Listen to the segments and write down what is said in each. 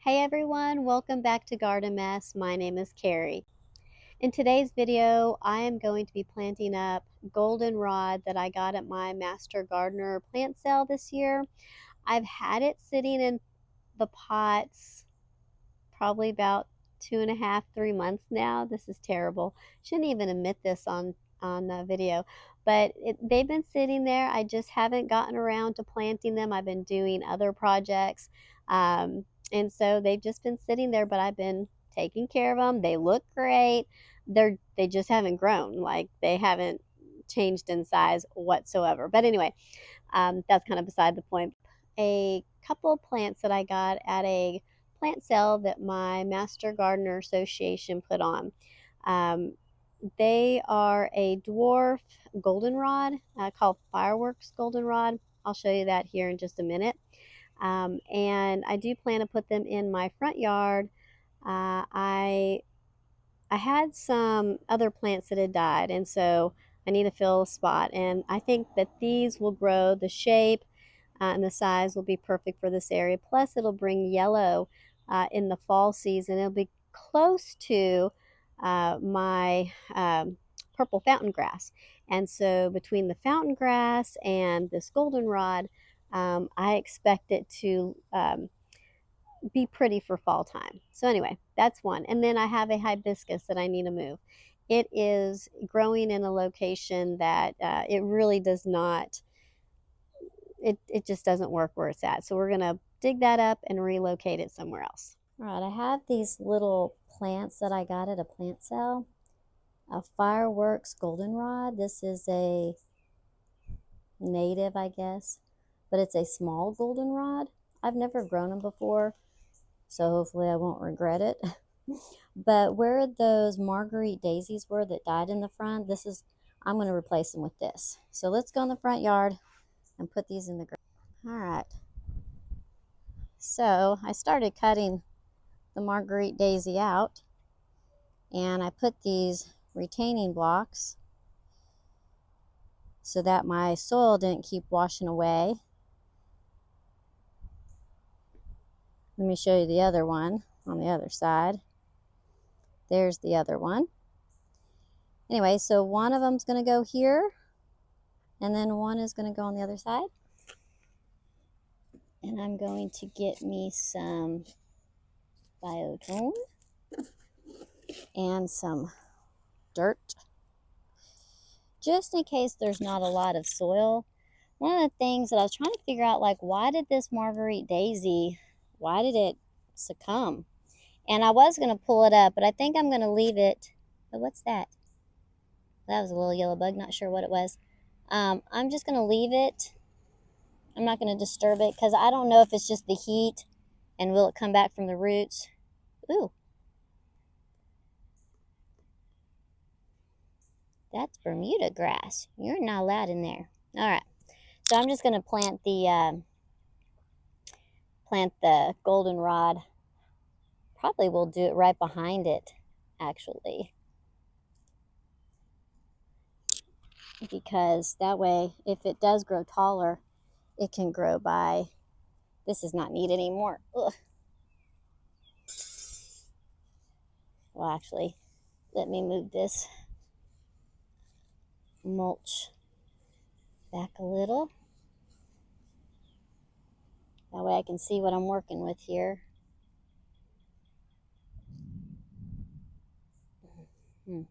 Hey everyone, welcome back to Garden Mess. My name is Kerry. In today's video, I am going to be planting up goldenrod that I got at my Master Gardener plant sale this year. I've had it sitting in the pots probably about 2.5, 3 months now. This is terrible. Shouldn't even admit this on the video, but they've been sitting there. I just haven't gotten around to planting them. I've been doing other projects, and so they've just been sitting there. But I've been taking care of them. They look great. They just haven't grown. Like they haven't changed in size whatsoever. But anyway, that's kind of beside the point. A couple plants that I got at a plant sale that my Master Gardener Association put on. Um, they are a dwarf goldenrod called Fireworks Goldenrod. I'll show you that here in just a minute. And I do plan to put them in my front yard. I had some other plants that had died, and so I need to fill a spot. And I think that these will grow. The shape and the size will be perfect for this area. Plus, it'll bring yellow in the fall season. It'll be close to my purple fountain grass. And so between the fountain grass and this goldenrod, I expect it to be pretty for fall time. So anyway, that's one. And then I have a hibiscus that I need to move. It is growing in a location that it really does not, it just doesn't work where it's at. So we're going to dig that up and relocate it somewhere else. All right, I have these little plants that I got at a plant sale. A Fireworks Goldenrod. This is a native, I guess, but it's a small goldenrod. I've never grown them before, so hopefully I won't regret it. But where those Marguerite daisies were that died in the front, I'm going to replace them with this. So let's go in the front yard and put these in the ground. All right. So I started cutting the Marguerite daisy out, and I put these retaining blocks so that my soil didn't keep washing away. Let me show you the other one on the other side. There's the other one. Anyway, so one of them's going to go here, and then one is going to go on the other side. And I'm going to get me some biotone and some dirt, just in case there's not a lot of soil. One of the things that I was trying to figure out, like, why did this Marguerite daisy, why did it succumb? And I was going to pull it up, but I think I'm going to leave it. Oh, what's that? That was a little yellow bug, not sure what it was. I'm just going to leave it. I'm not going to disturb it because I don't know if it's just the heat and will it come back from the roots. Ooh. That's Bermuda grass. You're not allowed in there. All right. So I'm just going to plant the goldenrod. Probably will do it right behind it, actually. Because that way, if it does grow taller, it can grow by, this is not neat anymore. Ugh. Well, actually, let me move this mulch back a little. That way I can see what I'm working with here. I'm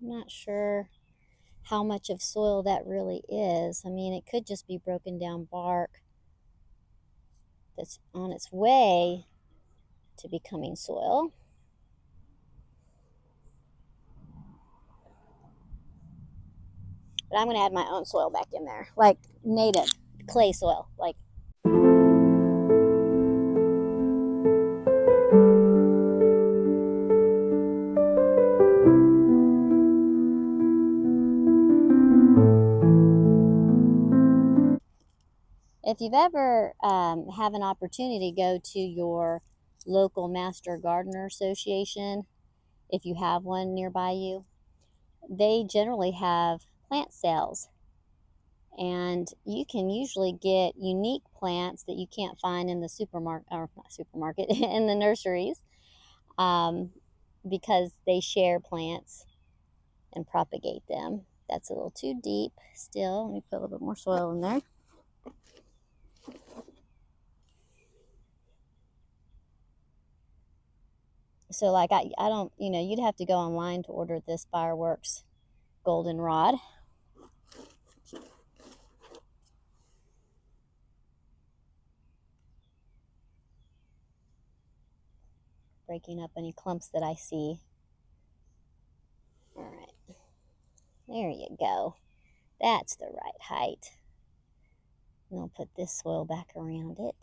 not sure how much of soil that really is. I mean, it could just be broken down bark that's on its way to becoming soil. But I'm going to add my own soil back in there, like native clay soil, like. If you've ever have an opportunity to go to your local Master Gardener Association, if you have one nearby you, they generally have plant sales. And you can usually get unique plants that you can't find in the supermarket, or not supermarket, in the nurseries, because they share plants and propagate them. That's a little too deep still. Let me put a little bit more soil in there. So like I don't, you'd have to go online to order this Fireworks Goldenrod. Breaking up any clumps that I see. All right, there you go. That's the right height. And I'll put this soil back around it.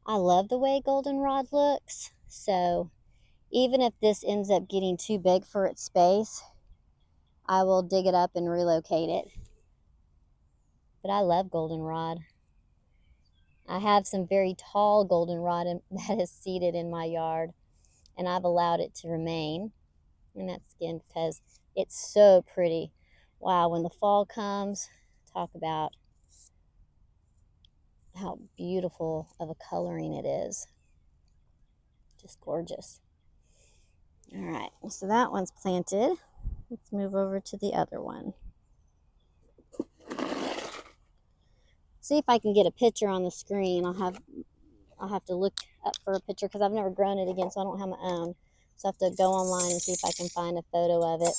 I love the way goldenrod looks, so even if this ends up getting too big for its space, I will dig it up and relocate it. But I love goldenrod. I have some very tall goldenrod that is seeded in my yard, and I've allowed it to remain. And that's again because it's so pretty. Wow, when the fall comes, talk about how beautiful of a coloring it is. Just gorgeous. All right, so that one's planted. Let's move over to the other one. See if I can get a picture on the screen. I'll have to look up for a picture because I've never grown it again, so I don't have my own. So I have to go online and see if I can find a photo of it.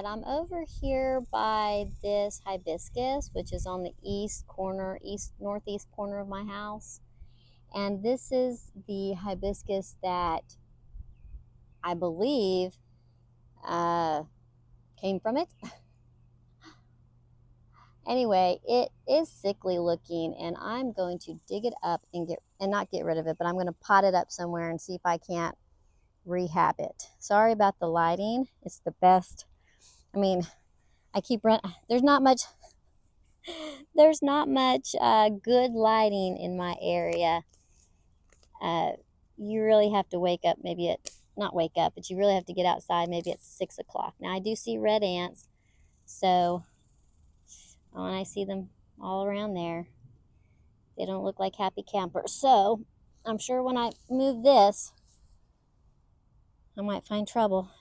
I'm over here by this hibiscus, which is on the northeast corner of my house. And this is the hibiscus that I believe came from it. Anyway, it is sickly looking, and I'm going to dig it up and not get rid of it, but I'm going to pot it up somewhere and see if I can't rehab it. Sorry about the lighting. It's the best. I mean, I keep running. There's not much good lighting in my area. You really have to wake up but you really have to get outside maybe at 6 o'clock. Now I do see red ants, so when I see them all around there, they don't look like happy campers. So I'm sure when I move this, I might find trouble.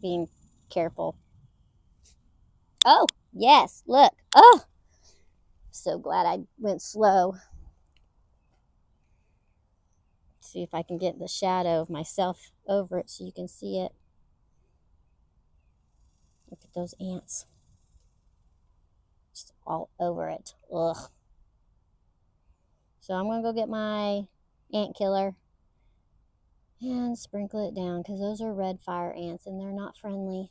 Being careful. Oh, yes, look. Oh, so glad I went slow. See if I can get the shadow of myself over it so you can see it. Look at those ants. Just all over it. Ugh. So I'm going to go get my ant killer and sprinkle it down because those are red fire ants and they're not friendly.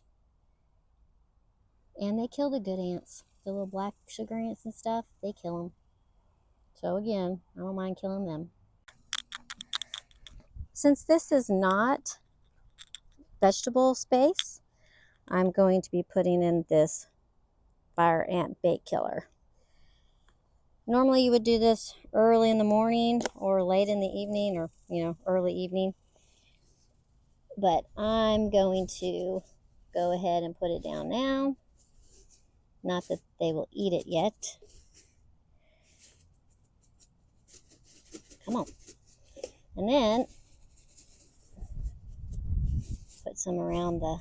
And they kill the good ants. The little black sugar ants and stuff, they kill them. So again, I don't mind killing them. Since this is not vegetable space, I'm going to be putting in this fire ant bait killer. Normally you would do this early in the morning or late in the evening, or early evening. But I'm going to go ahead and put it down now. Not that they will eat it yet. Come on. And then put some around the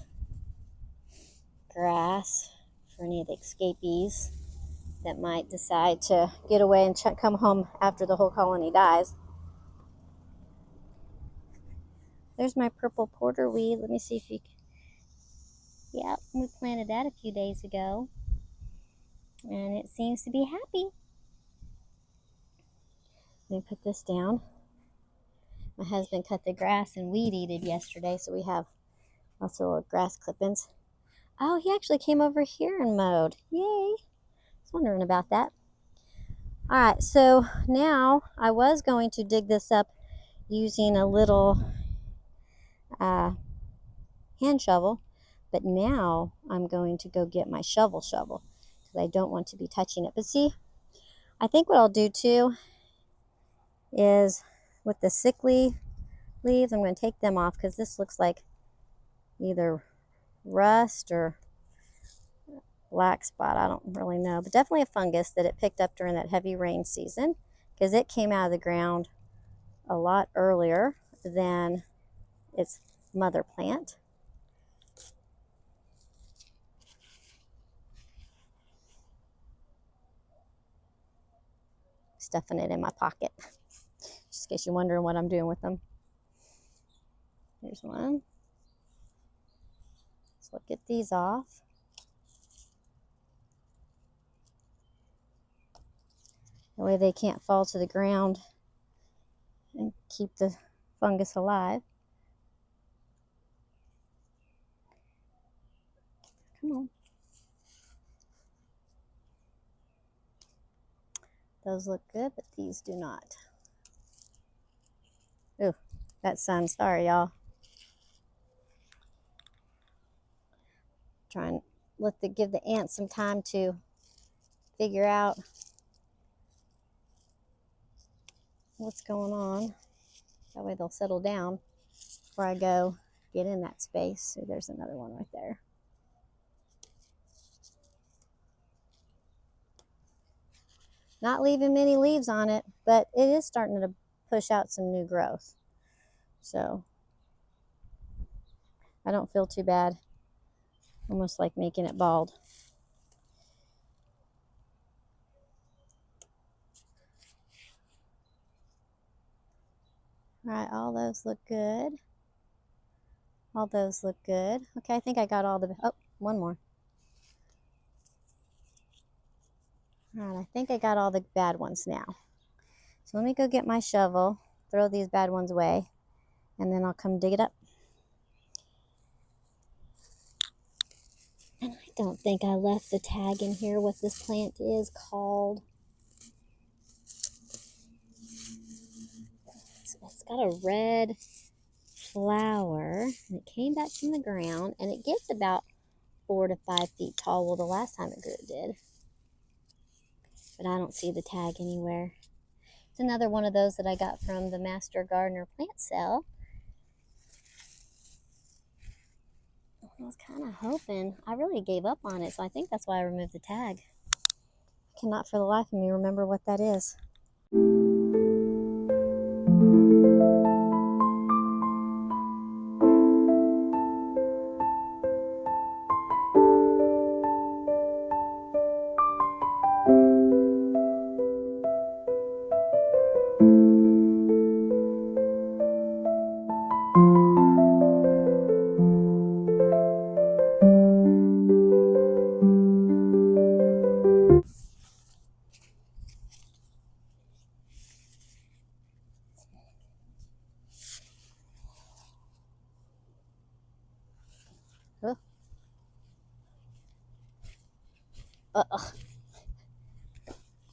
grass for any of the escapees that might decide to get away and come home after the whole colony dies. There's my purple porterweed. Let me see if you can. Yep, we planted that a few days ago. And it seems to be happy. Let me put this down. My husband cut the grass and weed-eated yesterday, so we have lots of little grass clippings. Oh, he actually came over here and mowed. Yay! I was wondering about that. All right, so now I was going to dig this up using a little hand shovel, but now I'm going to go get my shovel because I don't want to be touching it. But see, I think what I'll do too is with the sickly leaves, I'm going to take them off because this looks like either rust or black spot. I don't really know, but definitely a fungus that it picked up during that heavy rain season because it came out of the ground a lot earlier than its mother plant. Stuffing it in my pocket, just in case you're wondering what I'm doing with them. Here's one. Let's get these off. That way they can't fall to the ground and keep the fungus alive. Come on. Those look good, but these do not. Ooh, that sun. Sorry, y'all. Trying to give the ants some time to figure out what's going on. That way they'll settle down before I go get in that space. Ooh, there's another one right there. Not leaving many leaves on it, but it is starting to push out some new growth. So I don't feel too bad. Almost like making it bald. All right, all those look good. All those look good. Okay, I think I got all the, oh, one more. All right, I think I got all the bad ones now. So let me go get my shovel, throw these bad ones away, and then I'll come dig it up. And I don't think I left the tag in here what this plant is called. It's got a red flower, and it came back from the ground, and it gets about 4 to 5 feet tall. Well, the last time it grew it did. But I don't see the tag anywhere. It's another one of those that I got from the Master Gardener plant sale. I was kind of hoping. I really gave up on it, so I think that's why I removed the tag. I cannot for the life of me remember what that is.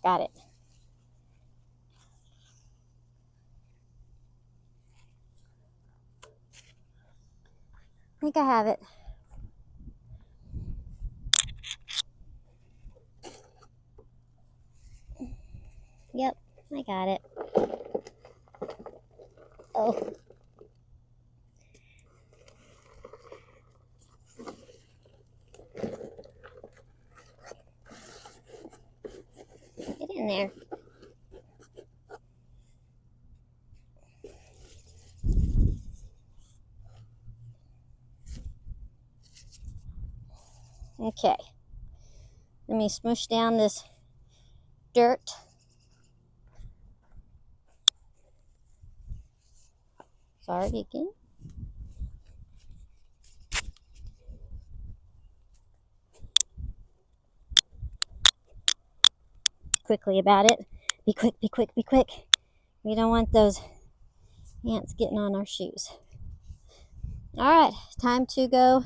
Got it. I think I have it. Yep, I got it. Oh. Get in there. Okay, let me smush down this dirt. Sorry again. Quickly about it. Be quick, be quick, be quick. We don't want those ants getting on our shoes. All right, time to go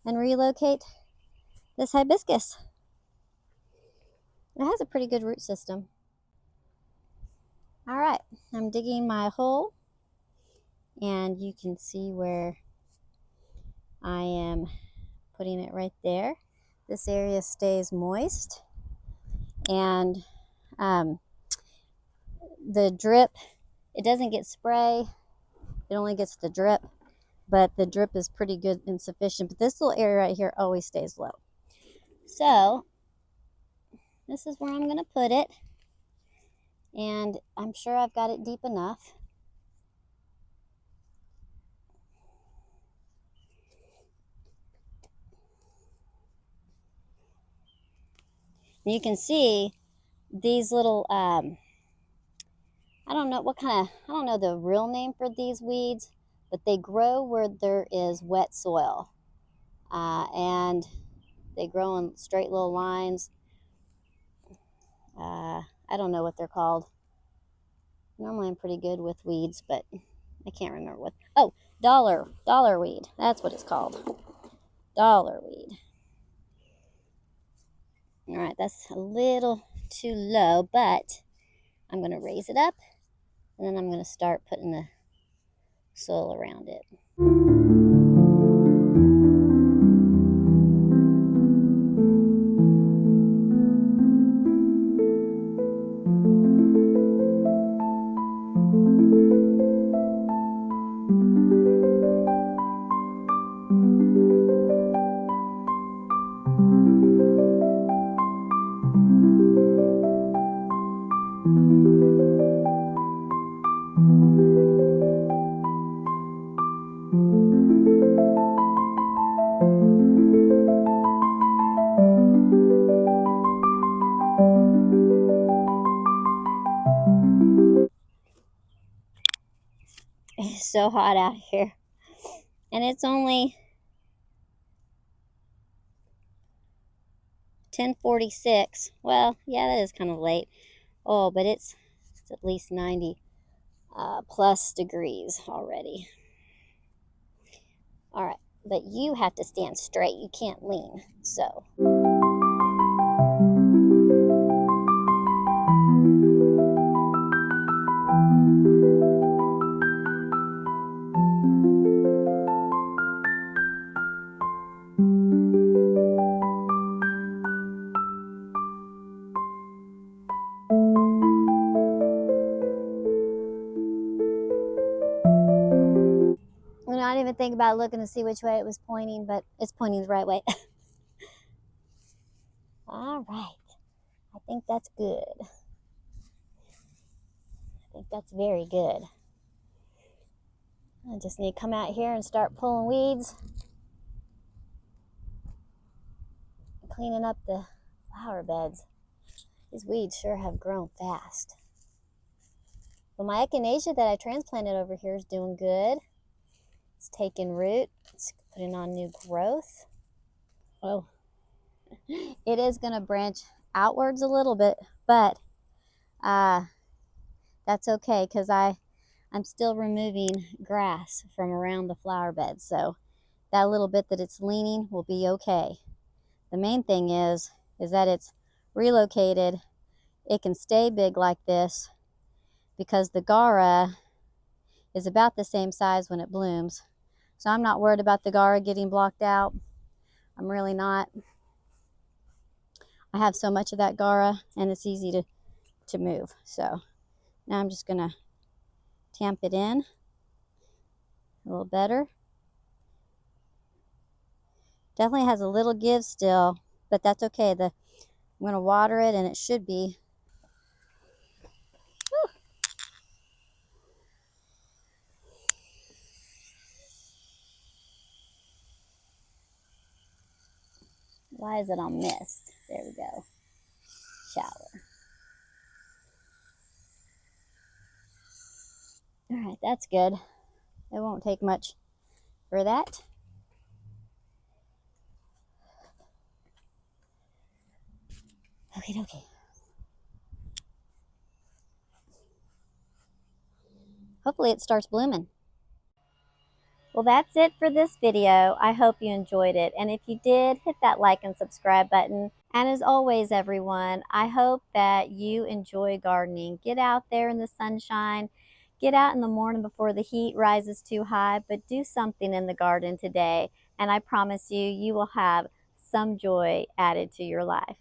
and relocate this hibiscus. It has a pretty good root system. All right, I'm digging my hole, and you can see where I am putting it right there. This area stays moist, and the drip, it doesn't get spray, it only gets the drip, but the drip is pretty good and sufficient. But this little area right here always stays low. So this is where I'm going to put it, and I'm sure I've got it deep enough. You can see these little I don't know the real name for these weeds, but they grow where there is wet soil, and they grow in straight little lines. I don't know what they're called. Normally I'm pretty good with weeds, but I can't remember what. Oh, dollar weed. That's what it's called. Dollar weed. All right, that's a little too low, but I'm going to raise it up, and then I'm going to start putting the soil around it. It's so hot out here, and it's only 10:46. Well, yeah, that is kind of late. Oh, but it's at least 90 plus degrees already. All right, but you have to stand straight. You can't lean. So. I didn't even think about looking to see which way it was pointing, but it's pointing the right way. All right. I think that's good. I think that's very good. I just need to come out here and start pulling weeds, cleaning up the flower beds. These weeds sure have grown fast. But my echinacea that I transplanted over here is doing good. It's taking root. It's putting on new growth. Oh, it is going to branch outwards a little bit, but that's okay because I'm still removing grass from around the flower bed. So that little bit that it's leaning will be okay. The main thing is that it's relocated. It can stay big like this because the Gara is about the same size when it blooms. So I'm not worried about the Gara getting blocked out. I'm really not. I have so much of that Gara, and it's easy to move. So now I'm just going to tamp it in a little better. Definitely has a little give still, but that's okay. I'm going to water it, and it should be. Why is it on mist? There we go. Shower. All right, that's good. It won't take much for that. Okay. Hopefully it starts blooming. Well, that's it for this video. I hope you enjoyed it. And if you did, hit that like and subscribe button. And as always, everyone, I hope that you enjoy gardening. Get out there in the sunshine. Get out in the morning before the heat rises too high, but do something in the garden today. And I promise you, you will have some joy added to your life.